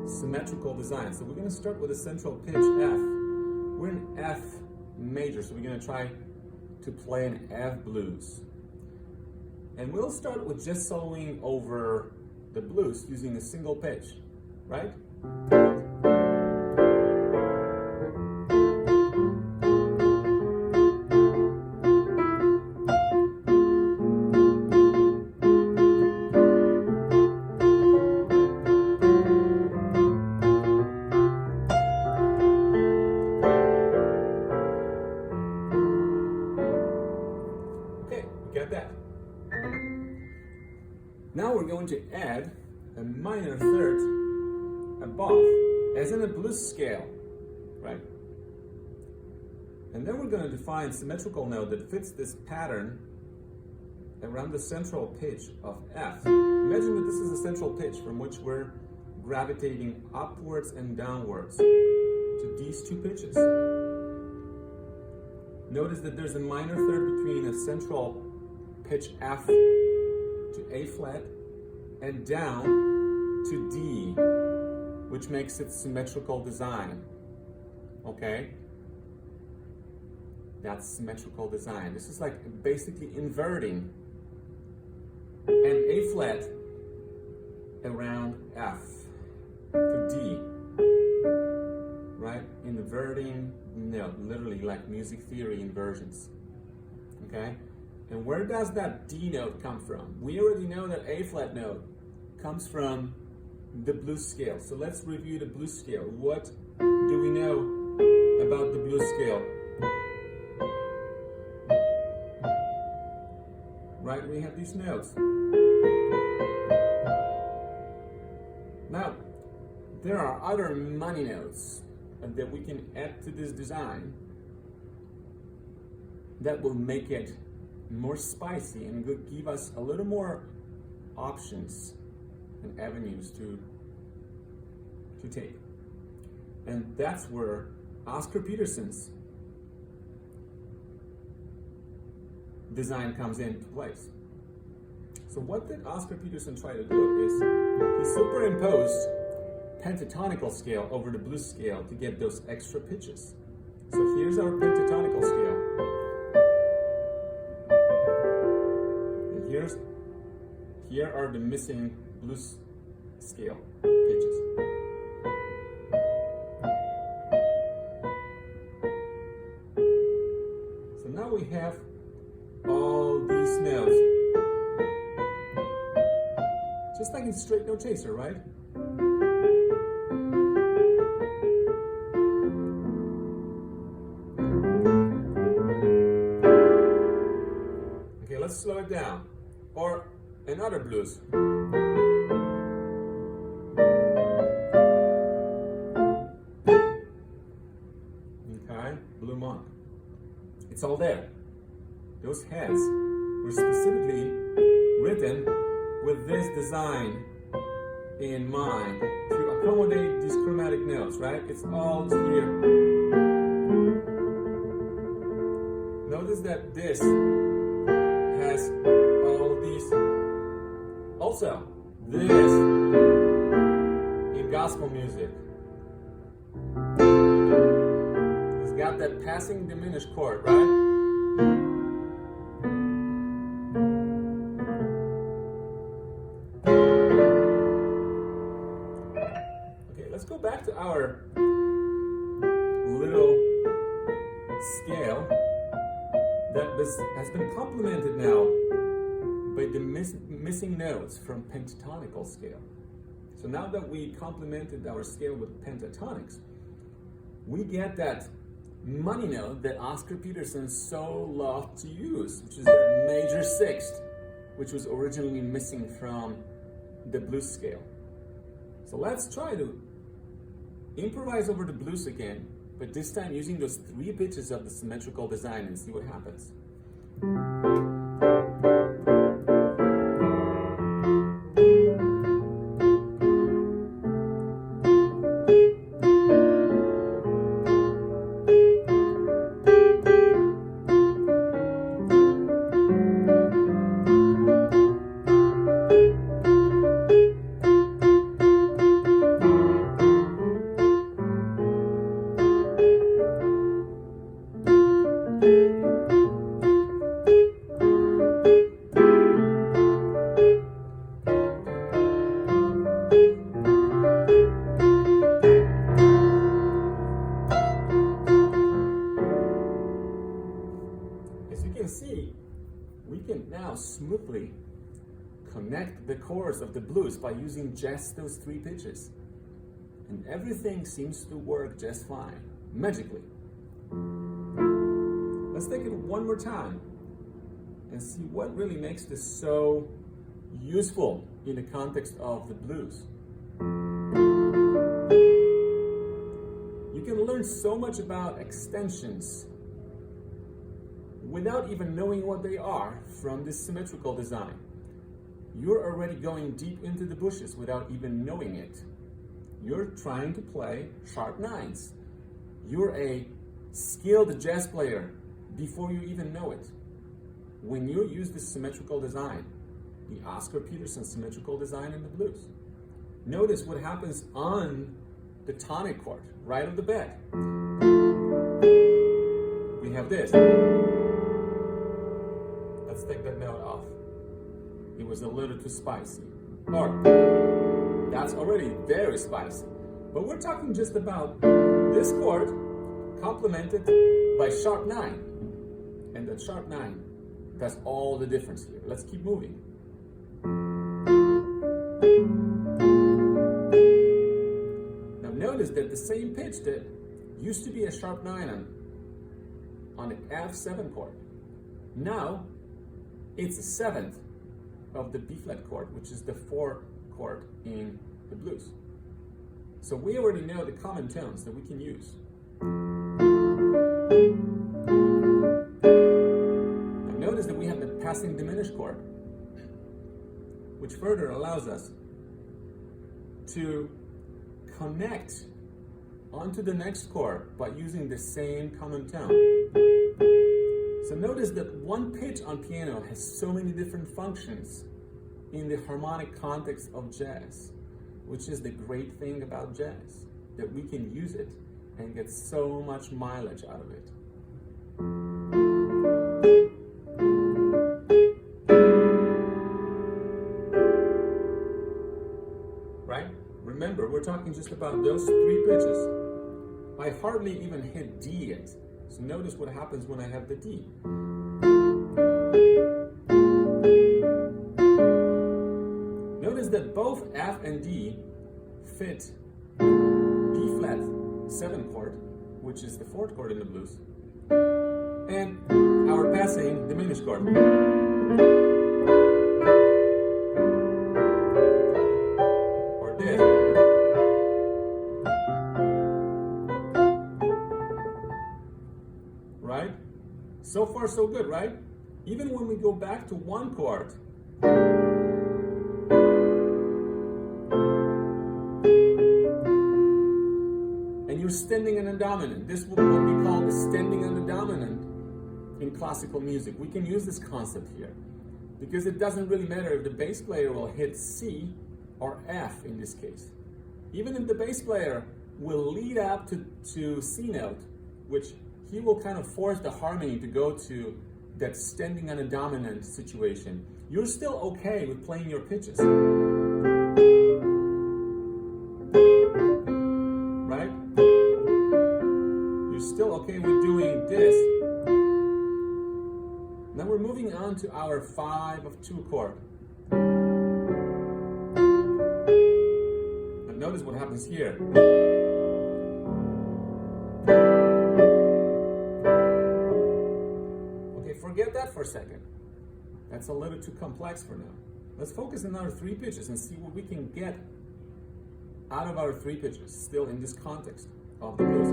symmetrical design. So we're going to start with a central pitch F. We're in F major, so we're going to try to play an F blues. And we'll start with just soloing over the blues using a single pitch, right? Now we're going to add a minor third above, as in a blues scale, right? And then we're going to define symmetrical note that fits this pattern around the central pitch of F. Imagine that this is a central pitch from which we're gravitating upwards and downwards to these two pitches. Notice that there's a minor third between a central pitch F to A flat and down to D, which makes it symmetrical design. Okay? That's symmetrical design. This is like basically inverting an A flat around F to D. Right? Inverting note, literally like music theory inversions. Okay? And where does that D note come from? We already know that A flat note comes from the blues scale. So let's review the blues scale. What do we know about the blues scale? Right, we have these notes. Now, there are other money notes that we can add to this design that will make it more spicy and will give us a little more options and avenues to take. And that's where Oscar Peterson's design comes into place. So what did Oscar Peterson try to do is he superimposed pentatonical scale over the blues scale to get those extra pitches. So here's our pentatonical scale. Here are the missing blues scale pitches. So now we have all these notes. Just like in straight note chaser, right? Okay, let's slow it down. Or another blues. Okay, Blue Monk. It's all there. Those heads were specifically written with this design in mind to accommodate these chromatic notes, right? It's all here. Notice that this has all these. Also, this in gospel music has got that passing diminished chord, right? Okay, let's go back to our little scale that has been complemented now by the missing notes from pentatonical scale. So now that we complemented our scale with pentatonics, we get that money note that Oscar Peterson so loved to use, which is that major sixth, which was originally missing from the blues scale. So let's try to improvise over the blues again, but this time using those three pitches of the symmetrical design and see what happens. smoothly connect the chords of the blues by using just those 3 pitches. And everything seems to work just fine, magically. Let's take it one more time and see what really makes this so useful in the context of the blues. You can learn so much about extensions without even knowing what they are from this symmetrical design. You're already going deep into the bushes without even knowing it. You're trying to play sharp 9s. You're a skilled jazz player before you even know it. When you use this symmetrical design, the Oscar Peterson symmetrical design in the blues, notice what happens on the tonic chord, right of the bed. We have this. Let's take that note off. It was a little too spicy. Or, that's already very spicy. But we're talking just about this chord complemented by sharp 9. And that sharp 9 does all the difference here. Let's keep moving. Now notice that the same pitch that used to be a sharp 9 on the F7 chord, now it's a 7th of the B flat chord, which is the 4th chord in the blues. So we already know the common tones that we can use. Now notice that we have the passing diminished chord, which further allows us to connect onto the next chord by using the same common tone. So notice that one pitch on piano has so many different functions in the harmonic context of jazz, which is the great thing about jazz, that we can use it and get so much mileage out of it. Right? Remember, we're talking just about those 3 pitches. I hardly even hit D yet. So notice what happens when I have the D. Notice that both F and D fit B flat 7 chord, which is the 4th chord in the blues, and our passing diminished chord. Or this. Right? So far so good, right? Even when we go back to 1 chord, and you're standing on a dominant, this would be called the standing on the dominant in classical music. We can use this concept here because it doesn't really matter if the bass player will hit C or F in this case. Even if the bass player will lead up to C note, which he will kind of force the harmony to go to that standing on a dominant situation, you're still okay with playing your pitches. Right? You're still okay with doing this. Now we're moving on to our 5 of 2 chord. And notice what happens here. Forget that for a second. That's a little too complex for now. Let's focus on our 3 pitches and see what we can get out of our 3 pitches still in this context of the blues.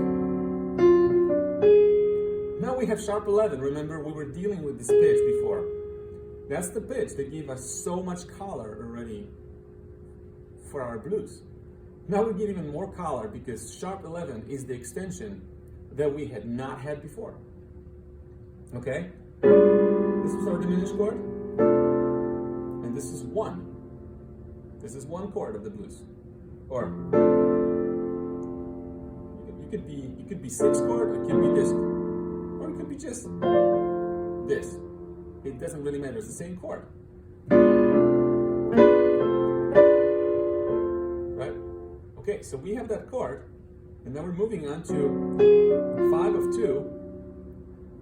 Now we have sharp 11. Remember, we were dealing with this pitch before. That's the pitch that gave us so much color already for our blues. Now we get even more color because sharp 11 is the extension that we had not had before. Okay? This is our diminished chord, and this is 1. This is 1 chord of the blues. Or you could be 6 chord, or it could be this, or it could be just this. It doesn't really matter. It's the same chord, right? Okay, so we have that chord, and now we're moving on to 5 of 2.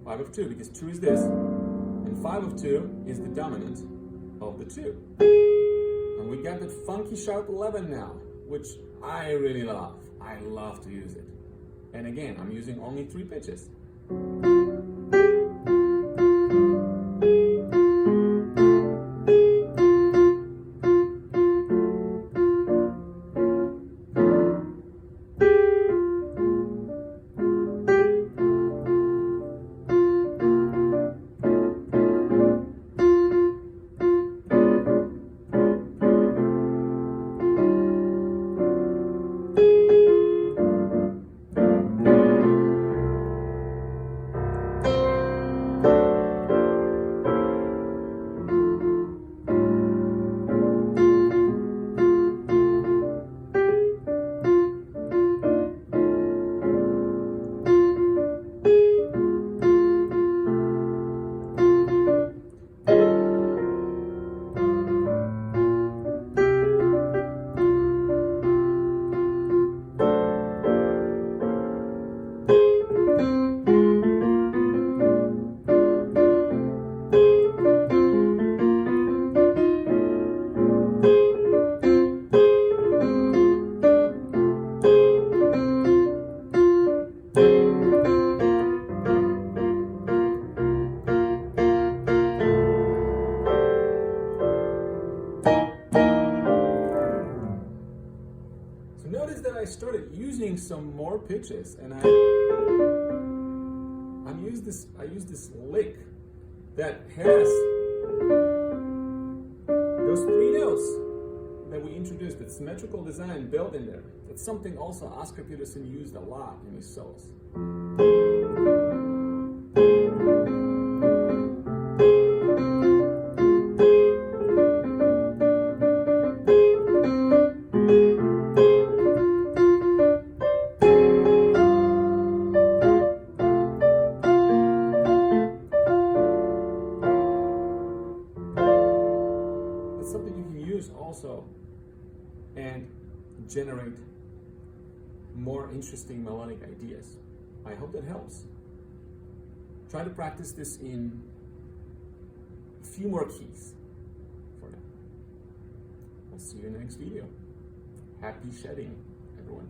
5 of 2, because 2 is this, and 5 of 2 is the dominant, of the two. And we got that funky sharp 11 now, which I really love. I love to use it. And again, I'm using only 3 pitches. Notice that I started using some more pitches, and I use this lick that has those 3 notes that we introduced, that symmetrical design built in there. That's something also Oscar Peterson used a lot in his solos. Something you can use also and generate more interesting melodic ideas. I hope that helps. Try to practice this in a few more keys for now. I'll see you in the next video. Happy shedding, everyone.